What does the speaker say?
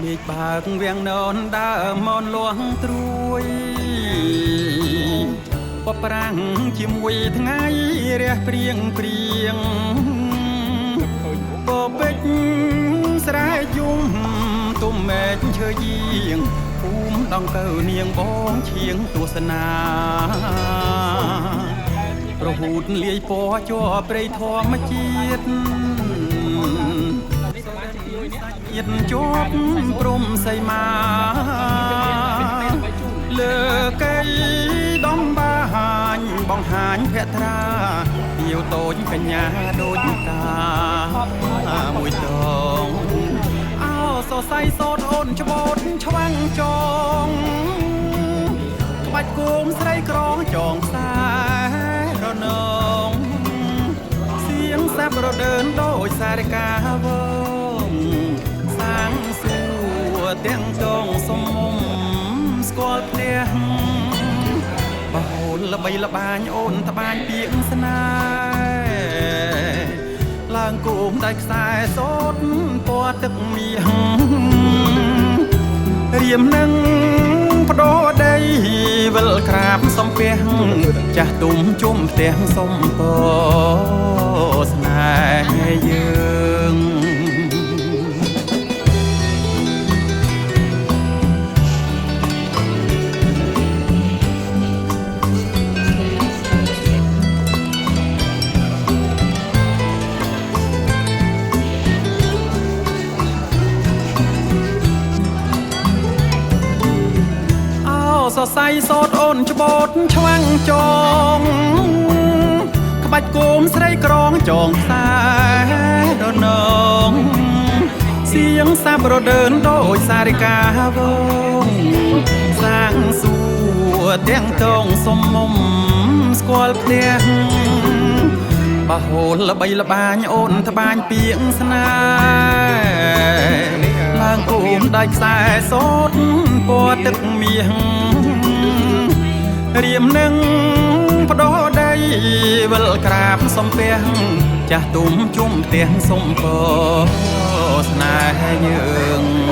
មេឃបើកវាំងននដើមនលងត្រួយបប្រាំងជាមួយថ្ងៃរះព្រៀងព្រៀងបពេជ្រស្រែយំទុំមេឃឈើយាងភូមិដងកើនាងបងឈៀងទស្សនាប្រហូតលាយពណ៌ជាប់ព្រៃធម្មជាតិជាប់ព្រំសីមាលើកៃដំបានបង្ហាញភក្ត្រាទាវតូចកញ្ញាដូចតាមួយតងអោសរសៃសោតអូនច្បូតឆ្វាំងចងក្បាច់គោមស្រីក្រងចងខ្សែរនងសៀងសាប់រដើនដូចសារិកាវងសាំងសួរទាំងចងសុំមុំស្គាល់ផ្ទះបហូនល្បីល្បាញអូនត្បាញពីងស្នេហ៍ឡើងគោមដៃខ្សែសូតពណ៌ទឹកមាសរៀមនឹងបដោដីវិលក្រាបសំពះចាស់ទុំជុំផ្ទះសុំពរស្នេហ៍យើងសរសៃសោតអូនច្បូតឆ្វាំងចងក្បាច់គោមស្រីក្រងចងខ្សែរនងសៀងសាប់រដើនដូចសារិកាវងសាំងសួរទាំងតងសុំមុំស្គាល់ផ្ទះបហូលល្បីល្បាញអូនត្បាញពីងស្នេហ៍ឡើងគោមដៃខ្សែសូតពណ៌ទឹកមាសរៀមនឹងបដោដីវិលក្រាបសំពះចាស់ទុំជុំផ្ទះសុំពរស្នេហ៍យើង